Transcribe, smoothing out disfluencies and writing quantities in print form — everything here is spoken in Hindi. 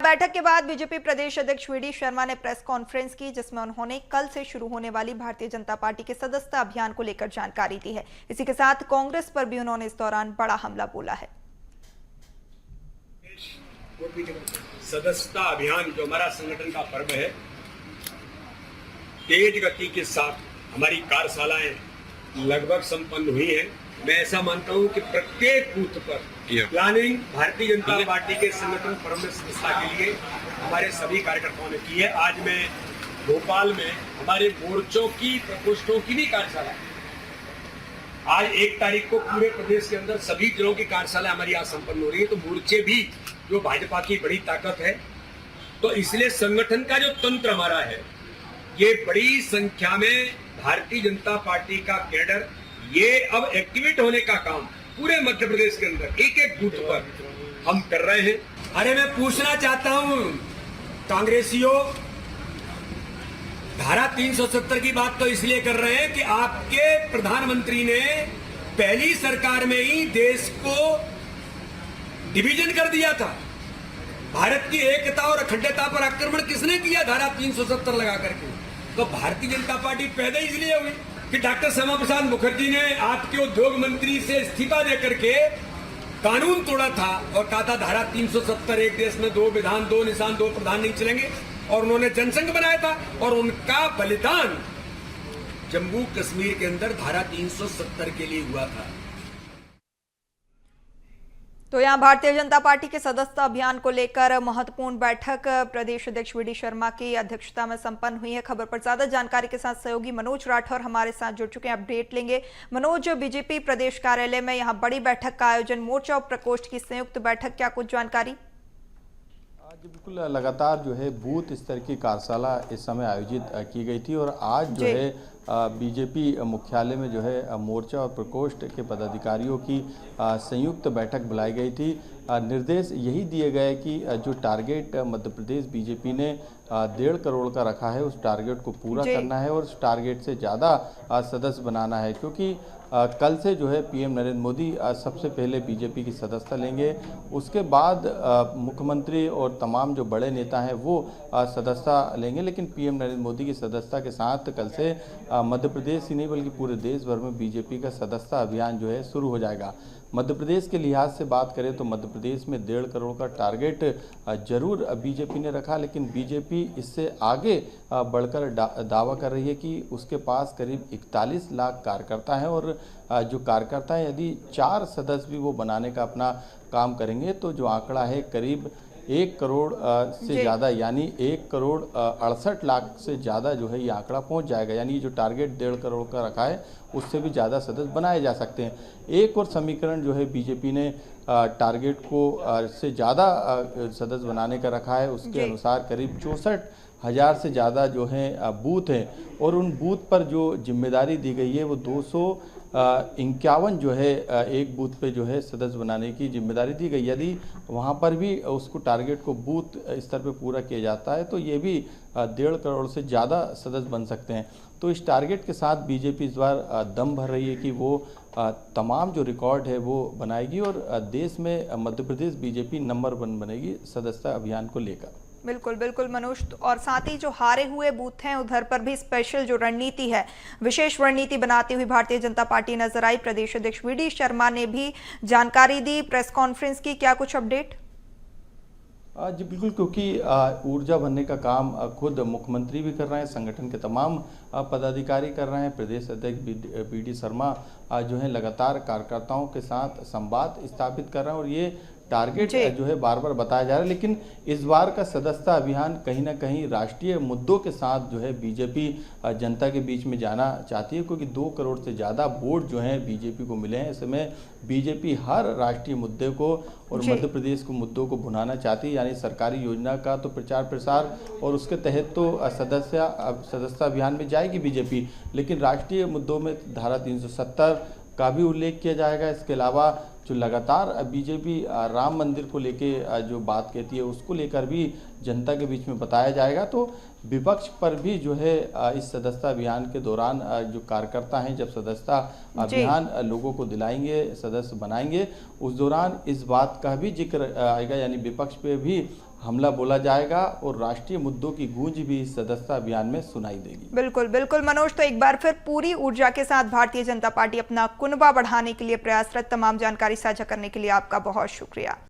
बैठक के बाद बीजेपी प्रदेश अध्यक्ष वीडी शर्मा ने प्रेस कॉन्फ्रेंस की, जिसमें उन्होंने कल से शुरू होने वाली भारतीय जनता पार्टी के सदस्यता अभियान को लेकर जानकारी दी है। इसी के साथ कांग्रेस पर भी उन्होंने इस दौरान बड़ा हमला बोला है। सदस्यता अभियान जो हमारा संगठन का पर्व है, तेज गति के साथ हमारी कार्यशालाएं लगभग संपन्न हुई हैं। मैं ऐसा मानता हूं कि प्रत्येक बूथ पर प्लानिंग भारतीय जनता पार्टी के संगठन पर्व में सदस्यता के लिए हमारे सभी कार्यकर्ताओं ने की है। आज मैं भोपाल में हमारे मोर्चों की प्रकोष्ठों की भी कार्यशाला, आज 1 तारीख को पूरे प्रदेश के अंदर सभी जिलों की कार्यशाला हमारी आज संपन्न हो रही है। तो मोर्चे भी जो भाजपा की बड़ी ताकत है, तो इसलिए संगठन का जो तंत्र हमारा है, ये बड़ी संख्या में भारतीय जनता पार्टी का कैडर ये अब एक्टिवेट होने का काम पूरे मध्य प्रदेश के अंदर एक एक बूथ पर हम कर रहे हैं। अरे मैं पूछना चाहता हूं कांग्रेसियों, धारा 370 की बात तो इसलिए कर रहे हैं कि आपके प्रधानमंत्री ने पहली सरकार में ही देश को डिवीजन कर दिया था। भारत की एकता और अखंडता पर आक्रमण किसने किया? धारा 370 लगा करके। तो भारतीय जनता पार्टी पैदा इसलिए हुई कि डॉक्टर श्यामा प्रसाद मुखर्जी ने आपके उद्योग मंत्री से इस्तीफा देकर के कानून तोड़ा था और कहा था धारा 370, एक देश में 2 विधान 2 निशान 2 प्रधान नहीं चलेंगे, और उन्होंने जनसंघ बनाया था। और उनका बलिदान जम्मू कश्मीर के अंदर धारा 370 के लिए हुआ था। तो यहां भारतीय जनता पार्टी के सदस्यता अभियान को लेकर महत्वपूर्ण बैठक प्रदेश अध्यक्ष वीडी शर्मा की अध्यक्षता में संपन्न हुई है। खबर पर ज्यादा जानकारी के साथ सहयोगी मनोज राठौर हमारे साथ जुड़ चुके हैं, अपडेट लेंगे। मनोज, बीजेपी प्रदेश कार्यालय में यहां बड़ी बैठक का आयोजन, मोर्चा और प्रकोष्ठ की संयुक्त बैठक, क्या कुछ जानकारी? आज बिल्कुल लगातार जो है बूथ स्तर की कार्यशाला इस समय आयोजित की गई थी, और आज जो है बीजेपी मुख्यालय में जो है मोर्चा और प्रकोष्ठ के पदाधिकारियों की संयुक्त बैठक बुलाई गई थी। निर्देश यही दिए गए कि जो टारगेट मध्य प्रदेश बीजेपी ने 1.5 करोड़ का रखा है, उस टारगेट को पूरा करना है और उस टारगेट से ज़्यादा सदस्य बनाना है, क्योंकि कल से जो है पीएम नरेंद्र मोदी सबसे पहले बीजेपी की सदस्यता लेंगे। उसके बाद मुख्यमंत्री और तमाम जो बड़े नेता हैं वो सदस्यता लेंगे, लेकिन पीएम नरेंद्र मोदी की सदस्यता के साथ कल से मध्य प्रदेश ही नहीं बल्कि पूरे देश भर में बीजेपी का सदस्यता अभियान जो है शुरू हो जाएगा। मध्य प्रदेश के लिहाज से बात करें तो मध्य प्रदेश में 1.5 करोड़ का टारगेट जरूर बीजेपी ने रखा, लेकिन बीजेपी इससे आगे बढ़कर दावा कर रही है कि उसके पास करीब 41 लाख कार्यकर्ता हैं, और जो कार्यकर्ता हैं यदि 4 सदस्य भी वो बनाने का अपना काम करेंगे तो जो आंकड़ा है करीब 1 करोड़ से ज़्यादा, यानी 1 करोड़ 68 लाख से ज़्यादा जो है ये आंकड़ा पहुंच जाएगा। यानी जो टारगेट 1.5 करोड़ का रखा है उससे भी ज़्यादा सदस्य बनाए जा सकते हैं। एक और समीकरण जो है बीजेपी ने टारगेट को से ज़्यादा सदस्य बनाने का रखा है, उसके अनुसार करीब 64,000 से ज़्यादा जो है बूथ हैं, और उन बूथ पर जो जिम्मेदारी दी गई है वो 251 जो है एक बूथ पे जो है सदस्य बनाने की जिम्मेदारी दी गई। यदि वहाँ पर भी उसको टारगेट को बूथ स्तर पे पूरा किया जाता है तो ये भी 1.5 करोड़ से ज़्यादा सदस्य बन सकते हैं। तो इस टारगेट के साथ बीजेपी इस बार दम भर रही है कि वो तमाम जो रिकॉर्ड है वो बनाएगी, और देश में मध्य प्रदेश बीजेपी नंबर 1 बनेगी सदस्यता अभियान को लेकर। बिल्कुल बिल्कुल मनोज, और साथ ही जो हारे हुए बूथ हैं उधर पर भी स्पेशल जो रणनीति है, विशेष रणनीति बनाती हुई भारतीय जनता पार्टी नजर आई। प्रदेश अध्यक्ष वीडी शर्मा ने भी जानकारी दी प्रेस कॉन्फ्रेंस की, क्या कुछ अपडेट? जी बिल्कुल, क्योंकि ऊर्जा भरने का काम खुद मुख्यमंत्री भी कर रहे हैं, संगठन के तमाम पदाधिकारी कर रहे हैं। प्रदेश अध्यक्ष वीडी शर्मा जो है लगातार कार्यकर्ताओं के साथ संवाद स्थापित कर रहे हैं, और ये टारगेट जो है बार बार बताया जा रहा है। लेकिन इस बार का सदस्यता अभियान कहीं ना कहीं राष्ट्रीय मुद्दों के साथ जो है बीजेपी जनता के बीच में जाना चाहती है, क्योंकि 2 करोड़ से ज़्यादा वोट जो हैं बीजेपी को मिले हैं। इसमें बीजेपी हर राष्ट्रीय मुद्दे को और मध्य प्रदेश को मुद्दों को भुनाना चाहती है, यानी सरकारी योजना का तो प्रचार प्रसार, और उसके तहत तो सदस्यता अभियान में जाएगी बीजेपी, लेकिन राष्ट्रीय मुद्दों में धारा 370 का भी उल्लेख किया जाएगा। इसके अलावा जो लगातार बीजेपी राम मंदिर को लेके जो बात कहती है उसको लेकर भी जनता के बीच में बताया जाएगा। तो विपक्ष पर भी जो है इस सदस्यता अभियान के दौरान जो कार्यकर्ता हैं, जब सदस्यता अभियान लोगों को दिलाएंगे, सदस्य बनाएंगे, उस दौरान इस बात का भी जिक्र आएगा, यानी विपक्ष पे भी हमला बोला जाएगा और राष्ट्रीय मुद्दों की गूंज भी इस सदस्यता अभियान में सुनाई देगी। बिल्कुल बिल्कुल मनोज, तो एक बार फिर पूरी ऊर्जा के साथ भारतीय जनता पार्टी अपना कुनबा बढ़ाने के लिए प्रयासरत। तमाम जानकारी साझा करने के लिए आपका बहुत शुक्रिया।